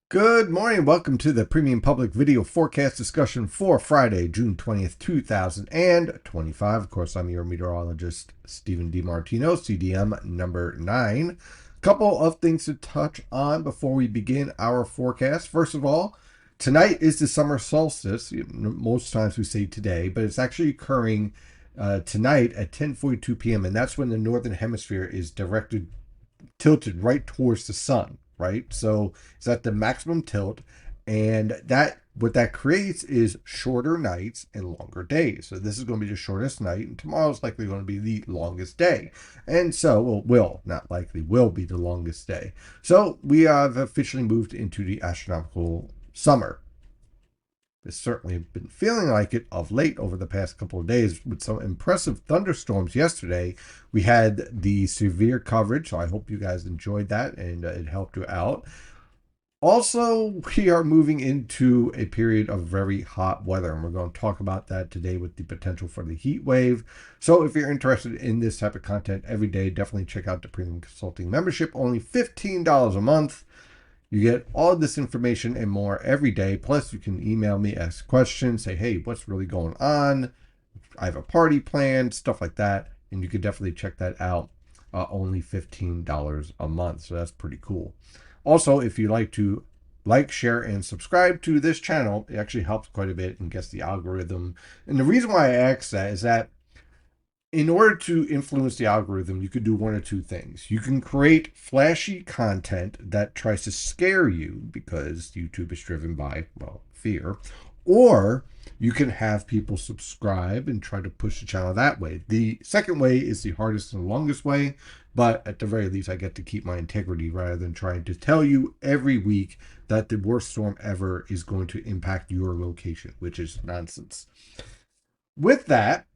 Good morning. Welcome to the Premium Public Video Forecast discussion for Friday, June 20th, 2025. Of course, I'm your meteorologist, Stephen DiMartino, CDM number 9. Couple of things to touch on before we begin our forecast. First of all, tonight is the summer solstice. Most times we say today, but it's actually occurring tonight at 10:42 p.m., and that's when the northern hemisphere is tilted right towards the sun, right? So it's at the maximum tilt, and that what that creates is shorter nights and longer days. So this is going to be the shortest night, and tomorrow is likely going to be the longest day. And so, well, not likely, will be the longest day. So we have officially moved into the astronomical summer. It's certainly been feeling like it of late over the past couple of days with some impressive thunderstorms yesterday. We had the severe coverage, so I hope you guys enjoyed that and it helped you out. Also, we are moving into a period of very hot weather, and we're going to talk about that today with the potential for the heat wave. So if you're interested in this type of content every day, definitely check out the Premium Consulting membership, only $15 a month. You get all this information and more every day. Plus, you can email me, ask questions, say, hey, what's really going on? I have a party planned, stuff like that. And you can definitely check that out. Only $15 a month. So that's pretty cool. Also, if you like to share, and subscribe to this channel, it actually helps quite a bit and gets the algorithm. And the reason why I ask that is that in order to influence the algorithm, you could do one or two things. You can create flashy content that tries to scare you because YouTube is driven by, well, fear, or you can have people subscribe and try to push the channel that way. The second way is the hardest and longest way, but at the very least, I get to keep my integrity rather than trying to tell you every week that the worst storm ever is going to impact your location, which is nonsense. With that,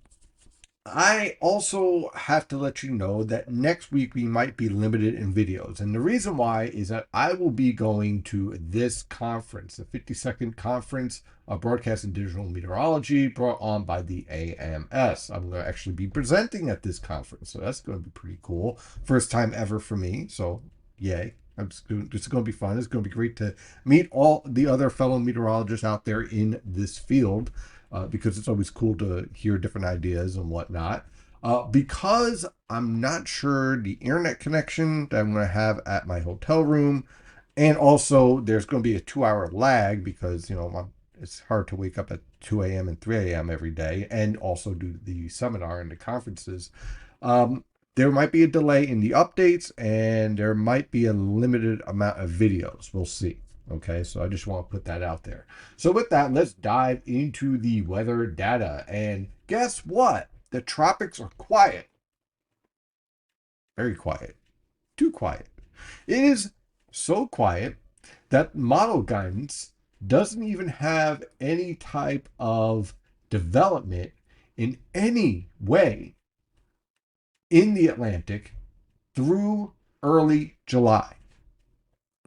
I also have to let you know that next week we might be limited in videos. And the reason why is that I will be going to this conference, the 52nd Conference of Broadcast and Digital Meteorology, brought on by the AMS. I'm going to actually be presenting at this conference. So that's going to be pretty cool. First time ever for me. So, yay. It's going to be fun. It's going to be great to meet all the other fellow meteorologists out there in this field. Because it's always cool to hear different ideas and whatnot. Because I'm not sure the internet connection that I'm going to have at my hotel room, and also there's going to be a 2-hour lag because it's hard to wake up at 2 a.m. and 3 a.m. every day, and also do the seminar and the conferences. There might be a delay in the updates, and there might be a limited amount of videos. We'll see. Okay, so I just want to put that out there. So with that, let's dive into the weather data. And guess what? The tropics are quiet. Very quiet. Too quiet. It is so quiet that model guidance doesn't even have any type of development in any way in the Atlantic through early July.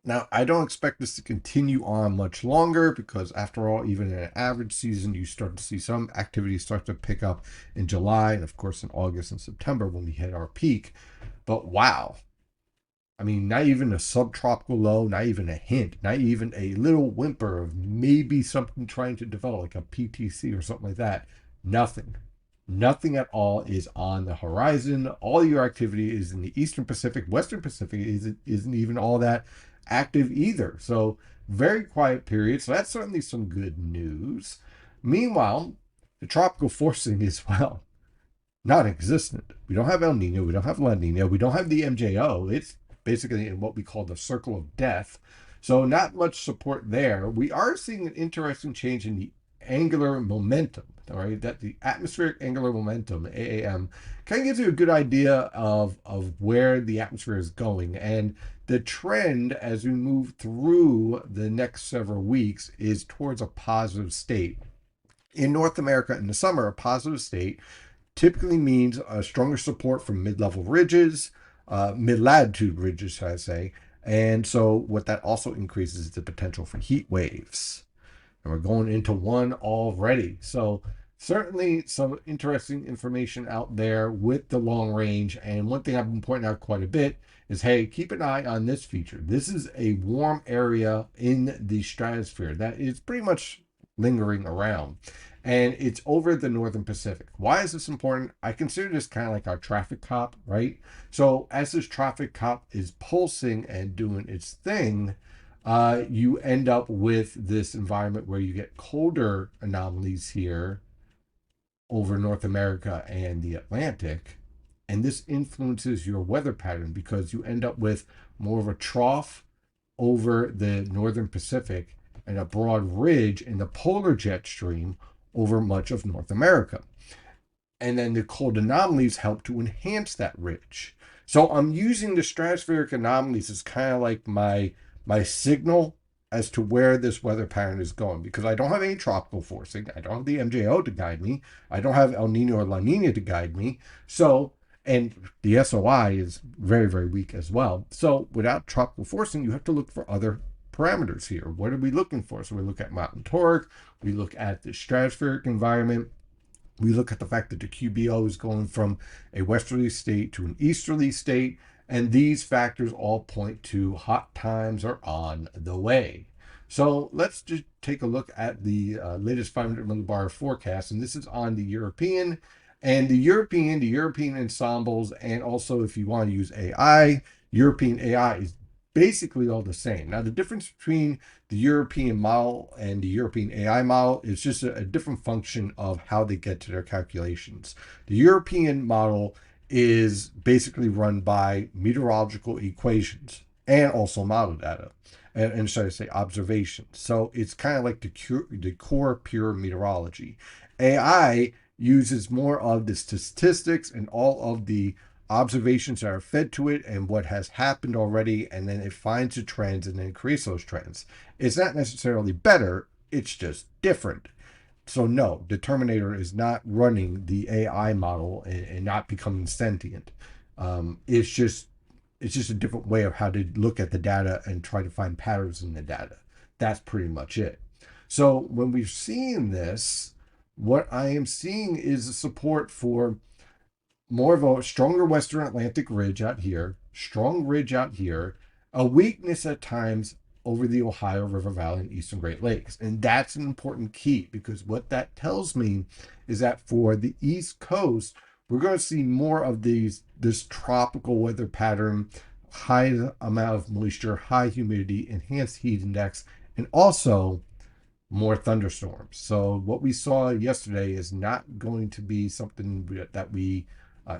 Now, I don't expect this to continue on much longer because, after all, even in an average season, you start to see some activity start to pick up in July and, of course, in August and September when we hit our peak. But wow. I mean, not even a subtropical low, not even a hint, not even a little whimper of maybe something trying to develop, like a PTC or something like that. Nothing. Nothing at all is on the horizon. All your activity is in the Eastern Pacific. Western Pacific isn't even all that active either. So very quiet period. So that's certainly some good news. Meanwhile, the tropical forcing is, well, non-existent. We don't have El Nino. We don't have La Nina. We don't have the MJO. It's basically in what we call the circle of death. So not much support there. We are seeing an interesting change in the angular momentum. All right, that the atmospheric angular momentum, AAM, kind of gives you a good idea of where the atmosphere is going. And the trend as we move through the next several weeks is towards a positive state. In North America in the summer, a positive state typically means a stronger support from mid-level ridges, mid-latitude ridges, should I say. And so what that also increases is the potential for heat waves. And we're going into one already. So certainly some interesting information out there with the long range. And one thing I've been pointing out quite a bit is, hey, keep an eye on this feature. This is a warm area in the stratosphere that is pretty much lingering around. And it's over the northern Pacific. Why is this important? I consider this kind of like our traffic cop, right? So as this traffic cop is pulsing and doing its thing, you end up with this environment where you get colder anomalies here over North America and the Atlantic. And this influences your weather pattern because you end up with more of a trough over the northern Pacific and a broad ridge in the polar jet stream over much of North America. And then the cold anomalies help to enhance that ridge. So I'm using the stratospheric anomalies as kind of like my signal as to where this weather pattern is going, because I don't have any tropical forcing. I don't have the MJO to guide me. I don't have El Nino or La Nina to guide me. So, and the SOI is very, very weak as well. So without tropical forcing, you have to look for other parameters here. What are we looking for? So we look at mountain torque, we look at the stratospheric environment, we look at the fact that the QBO is going from a westerly state to an easterly state, and these factors all point to hot times are on the way. So let's just take a look at the latest 500 millibar forecast, and this is on the European. And the European ensembles, and also if you want to use AI, European AI is basically all the same. Now, the difference between the European model and the European AI model is just a different function of how they get to their calculations. The European model is basically run by meteorological equations and also model data, and should I say observations. So it's kind of like the core pure meteorology. AI uses more of the statistics and all of the observations that are fed to it and what has happened already, and then it finds the trends and then creates those trends. It's not necessarily better, it's just different. So no, the Terminator is not running the AI model and not becoming sentient. It's just a different way of how to look at the data and try to find patterns in the data. That's pretty much it. So when we're seeing this, what I am seeing is a support for more of a stronger Western Atlantic ridge out here, strong ridge out here, a weakness at times over the Ohio River Valley and Eastern Great Lakes. And that's an important key, because what that tells me is that for the East Coast, we're going to see more of this tropical weather pattern, high amount of moisture, high humidity, enhanced heat index, and also more thunderstorms. So what we saw yesterday is not going to be something that we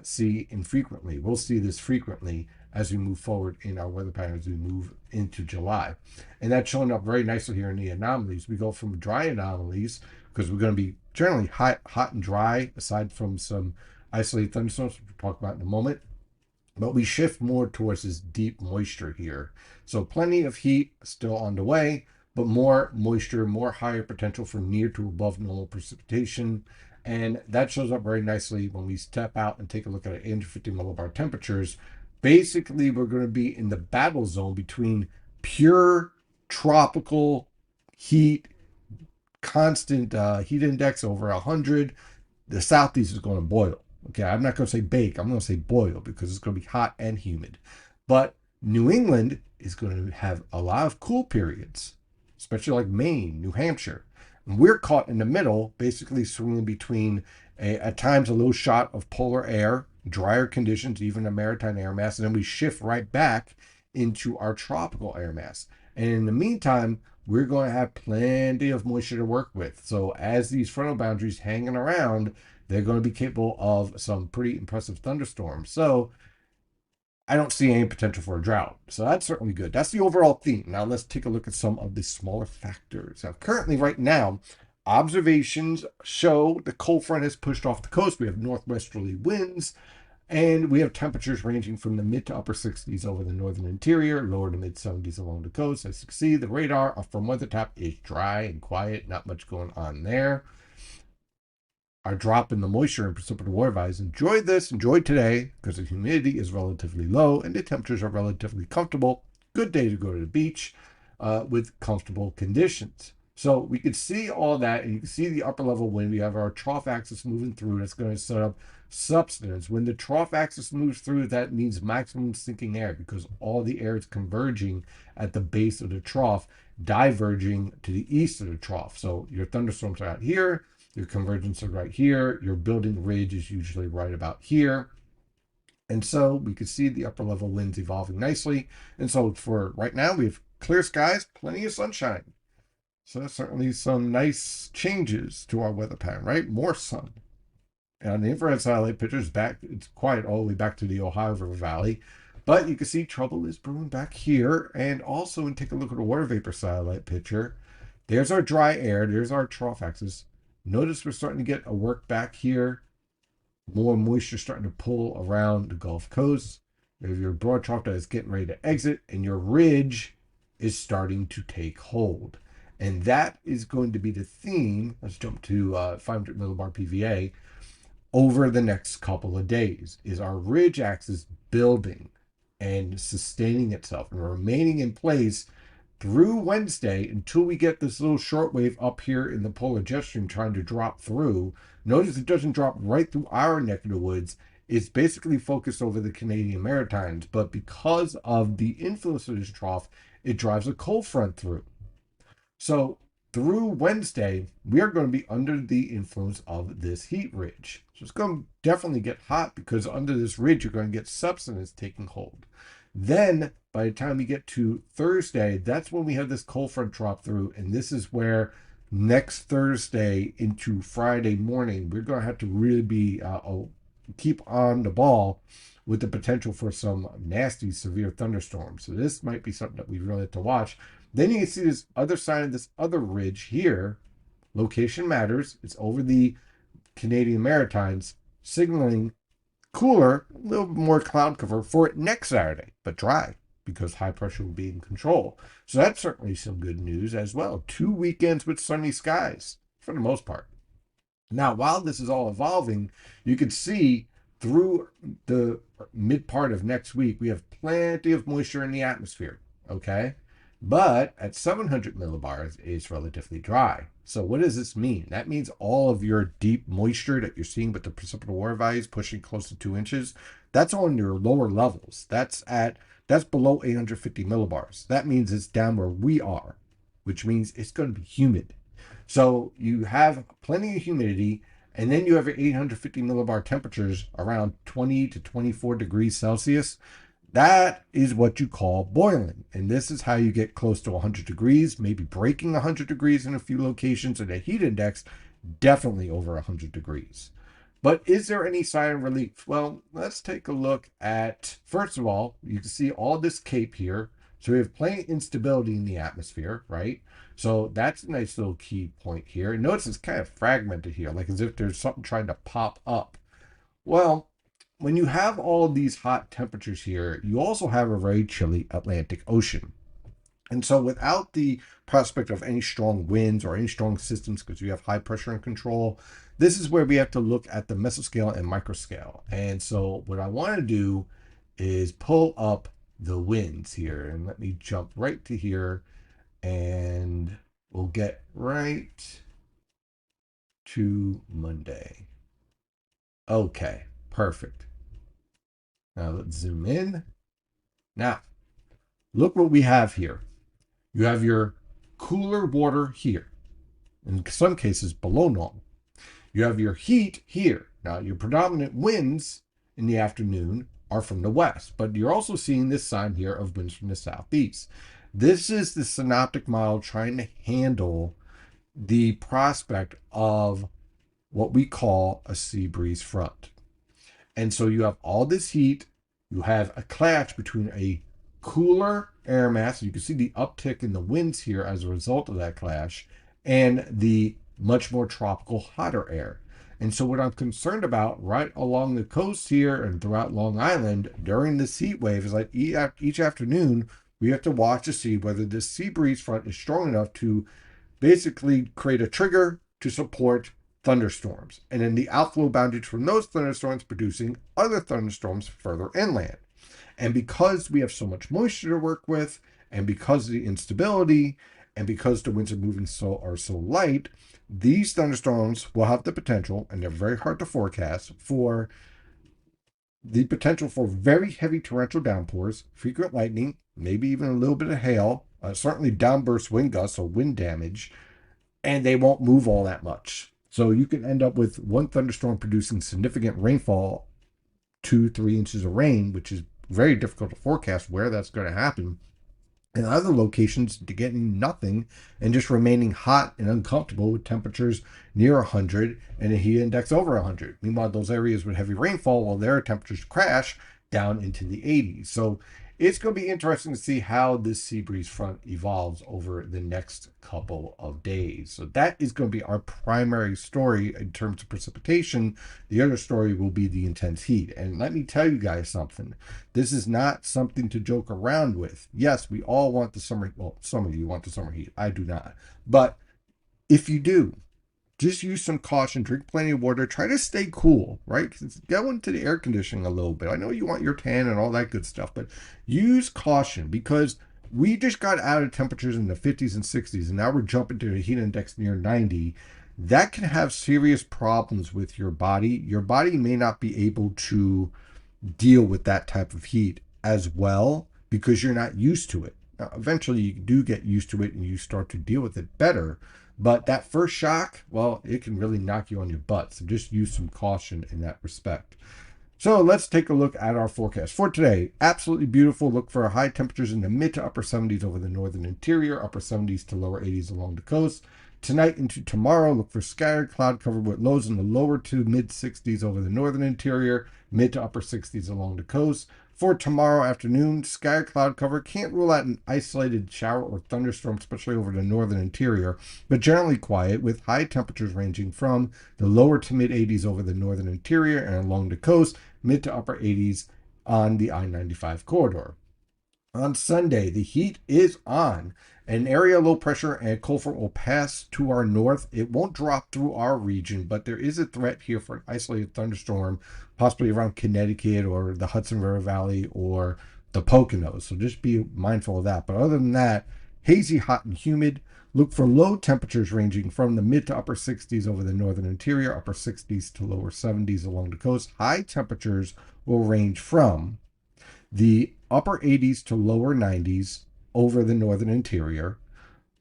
see infrequently. We'll see this frequently as we move forward in our weather patterns as we move into July. And that's showing up very nicely here in the anomalies. We go from dry anomalies, because we're going to be generally hot and dry, aside from some isolated thunderstorms, which we'll talk about in a moment. But we shift more towards this deep moisture here. So plenty of heat still on the way, but more moisture, more higher potential for near to above normal precipitation. And that shows up very nicely when we step out and take a look at 850 millibar temperatures. Basically, we're going to be in the battle zone between pure tropical heat, constant heat index over 100. The southeast is going to boil. Okay, I'm not going to say bake. I'm going to say boil, because it's going to be hot and humid. But New England is going to have a lot of cool periods, especially like Maine, New Hampshire. And we're caught in the middle, basically swinging between at times a little shot of polar air, drier conditions, even a maritime air mass, and then we shift right back into our tropical air mass. And in the meantime, we're going to have plenty of moisture to work with. So as these frontal boundaries hanging around, they're going to be capable of some pretty impressive thunderstorms. So I don't see any potential for a drought. So that's certainly good. That's the overall theme. Now let's take a look at some of the smaller factors. Now, currently, right now, observations show the cold front has pushed off the coast. We have northwesterly winds, and we have temperatures ranging from the mid to upper 60s over the northern interior, lower to mid 70s along the coast. As you can see, the radar from WeatherTap is dry and quiet, not much going on there. Our drop in the moisture and precipitable water values. Enjoy today, because the humidity is relatively low and the temperatures are relatively comfortable. Good day to go to the beach with comfortable conditions. So we could see all that, and you can see the upper level wind. We have our trough axis moving through. That's going to set up subsidence. When the trough axis moves through, that means maximum sinking air because all the air is converging at the base of the trough, diverging to the east of the trough. So your thunderstorms are out here, your convergence are right here, your building ridge is usually right about here. And so we can see the upper level winds evolving nicely. And so for right now, we have clear skies, plenty of sunshine. So that's certainly some nice changes to our weather pattern, right? More sun. And the infrared satellite picture is back. It's quiet all the way back to the Ohio River Valley. But you can see trouble is brewing back here. And also, when you take a look at the water vapor satellite picture, there's our dry air. There's our trough axis. Notice we're starting to get a work back here. More moisture starting to pull around the Gulf Coast. You have your broad trough that is getting ready to exit, and your ridge is starting to take hold. And that is going to be the theme. Let's jump to 500 millibar PVA over the next couple of days. Is our ridge axis building and sustaining itself and remaining in place through Wednesday until we get this little shortwave up here in the polar jet stream trying to drop through. Notice it doesn't drop right through our neck of the woods. It's basically focused over the Canadian Maritimes, but because of the influence of this trough, it drives a cold front through. So through Wednesday, we are going to be under the influence of this heat ridge. So it's going to definitely get hot because under this ridge, you're going to get subsidence taking hold. Then by the time we get to Thursday, that's when we have this cold front drop through. And this is where next Thursday into Friday morning, we're going to have to really be keep on the ball with the potential for some nasty, severe thunderstorms. So this might be something that we really have to watch. Then you can see this other side of this other ridge here. Location matters. It's over the Canadian Maritimes, signaling cooler, a little more cloud cover for next Saturday, but dry because high pressure will be in control. So that's certainly some good news as well. 2 weekends with sunny skies for the most part. Now, while this is all evolving, you can see through the mid part of next week, we have plenty of moisture in the atmosphere. Okay. But at 700 millibars, it's relatively dry. So what does this mean? That means all of your deep moisture that you're seeing with the precipitable water values pushing close to 2 inches, that's on your lower levels. That's below 850 millibars. That means it's down where we are, which means it's going to be humid. So you have plenty of humidity, and then you have your 850 millibar temperatures around 20 to 24 degrees Celsius. That is what you call boiling. And this is how you get close to 100 degrees, maybe breaking 100 degrees in a few locations, and a heat index definitely over 100 degrees. But is there any sign of relief? Well, let's take a look at, first of all, you can see all this cape here. So we have plenty of instability in the atmosphere, right? So that's a nice little key point here. And notice it's kind of fragmented here, like as if there's something trying to pop up. Well, when you have all of these hot temperatures here, you also have a very chilly Atlantic Ocean. And so without the prospect of any strong winds or any strong systems, because you have high pressure and control, this is where we have to look at the mesoscale and microscale. And so what I want to do is pull up the winds here. And let me jump right to here. And we'll get right to Monday. Okay, perfect. Now let's zoom in. Now, look what we have here. You have your cooler water here, in some cases below normal. You have your heat here. Now, your predominant winds in the afternoon are from the west, but you're also seeing this sign here of winds from the southeast. This is the synoptic model trying to handle the prospect of what we call a sea breeze front. And so you have all this heat, you have a clash between a cooler air mass, you can see the uptick in the winds here as a result of that clash, and the much more tropical hotter air. And so what I'm concerned about right along the coast here and throughout Long Island during this heat wave is like each afternoon, we have to watch to see whether this sea breeze front is strong enough to basically create a trigger to support thunderstorms, and then the outflow boundaries from those thunderstorms producing other thunderstorms further inland. And because we have so much moisture to work with, and because of the instability And because the winds are so light, these thunderstorms will have the potential, and they're very hard to forecast, for the potential for very heavy torrential downpours, frequent lightning, maybe even a little bit of hail, certainly downburst wind gusts or wind damage, and they won't move all that much. So you can end up with one thunderstorm producing significant rainfall, 2-3 inches of rain, which is very difficult to forecast where that's going to happen. In other locations, to getting nothing and just remaining hot and uncomfortable with temperatures near 100 and a heat index over 100. Meanwhile, those areas with heavy rainfall, well, their temperatures crash down into the 80s. So it's going to be interesting to see how this sea breeze front evolves over the next couple of days. So that is going to be our primary story in terms of precipitation. The other story will be the intense heat. And let me tell you guys something. This is not something to joke around with. Yes, we all want the summer. Well, some of you want the summer heat. I do not. But if you do, just use some caution, drink plenty of water, try to stay cool, right? Go into the air conditioning a little bit. I know you want your tan and all that good stuff, but use caution because we just got out of temperatures in the 50s and 60s, and now we're jumping to a heat index near 90. That can have serious problems with your body. Your body may not be able to deal with that type of heat as well because you're not used to it. Now, eventually, you do get used to it and you start to deal with it better. But that first shock, well, it can really knock you on your butt. So just use some caution in that respect. So let's take a look at our forecast for today. Absolutely beautiful. Look for high temperatures in the mid to upper 70s over the northern interior, upper 70s to lower 80s along the coast. Tonight into tomorrow, look for scattered cloud cover with lows in the lower to mid 60s over the northern interior, mid to upper 60s along the coast. For tomorrow afternoon, scattered cloud cover. Can't rule out an isolated shower or thunderstorm, especially over the northern interior, but generally quiet with high temperatures ranging from the lower to mid 80s over the northern interior and along the coast, mid to upper 80s on the I-95 corridor. On Sunday, the heat is on. An area low pressure and cold front will pass to our north. It won't drop through our region, but there is a threat here for an isolated thunderstorm, possibly around Connecticut or the Hudson River Valley or the Poconos. So just be mindful of that. But other than that, hazy, hot, and humid. Look for low temperatures ranging from the mid to upper 60s over the northern interior, upper 60s to lower 70s along the coast. High temperatures will range from the upper 80s to lower 90s over the northern interior,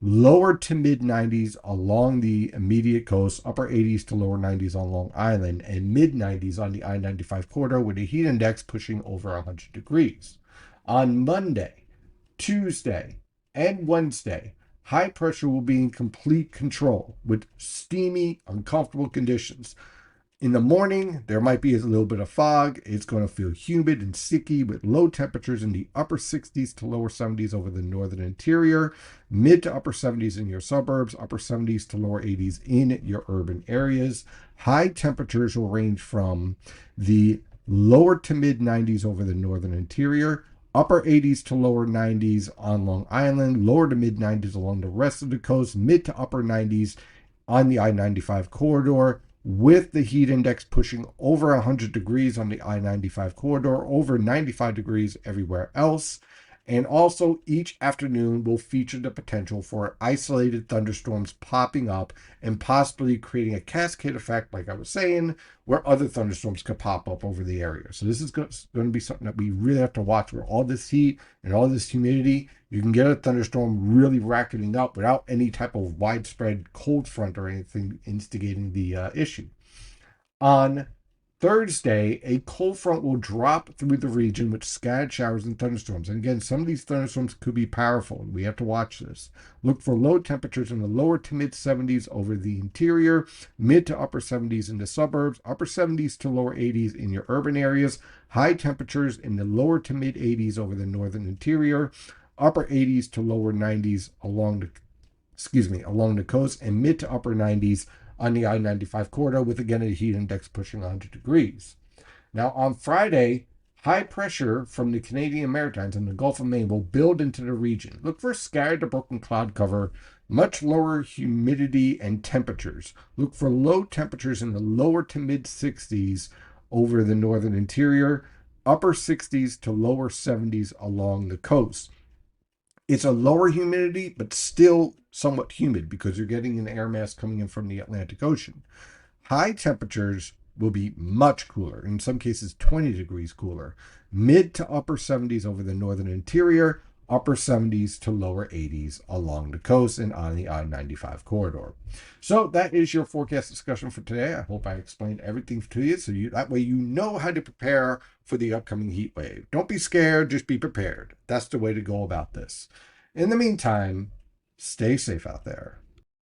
lower to mid 90s along the immediate coast, upper 80s to lower 90s on Long Island, and mid 90s on the I-95 corridor with a heat index pushing over 100 degrees. On Monday, Tuesday, and Wednesday, high pressure will be in complete control with steamy, uncomfortable conditions. In the morning, there might be a little bit of fog. It's going to feel humid and sticky with low temperatures in the upper 60s to lower 70s over the northern interior, mid to upper 70s in your suburbs, upper 70s to lower 80s in your urban areas. High temperatures will range from the lower to mid 90s over the northern interior, upper 80s to lower 90s on Long Island, lower to mid 90s along the rest of the coast, mid to upper 90s on the I-95 corridor, with the heat index pushing over 100 degrees on the I-95 corridor, over 95 degrees everywhere else. And also each afternoon will feature the potential for isolated thunderstorms popping up and possibly creating a cascade effect, like I was saying, where other thunderstorms could pop up over the area. So this is going to be something that we really have to watch, where all this heat and all this humidity, you can get a thunderstorm really racketing up without any type of widespread cold front or anything instigating the issue. On Thursday, a cold front will drop through the region with scattered showers and thunderstorms. And again, some of these thunderstorms could be powerful. We have to watch this. Look for low temperatures in the lower to mid 70s over the interior, mid to upper 70s in the suburbs, upper 70s to lower 80s in your urban areas, high temperatures in the lower to mid 80s over the northern interior, upper 80s to lower 90s along the coast, and mid to upper 90s on the I-95 corridor with, again, a heat index pushing 100 degrees. Now, on Friday, high pressure from the Canadian Maritimes and the Gulf of Maine will build into the region. Look for scattered to broken cloud cover, much lower humidity and temperatures. Look for low temperatures in the lower to mid 60s over the northern interior, upper 60s to lower 70s along the coast. It's a lower humidity, but still somewhat humid because you're getting an air mass coming in from the Atlantic Ocean. High temperatures will be much cooler, in some cases 20 degrees cooler. Mid to upper 70s over the northern interior, upper 70s to lower 80s along the coast and on the I-95 corridor. So that is your forecast discussion for today. I hope I explained everything to you, so that way you know how to prepare for the upcoming heat wave. Don't be scared, just be prepared. That's the way to go about this. In the meantime, stay safe out there.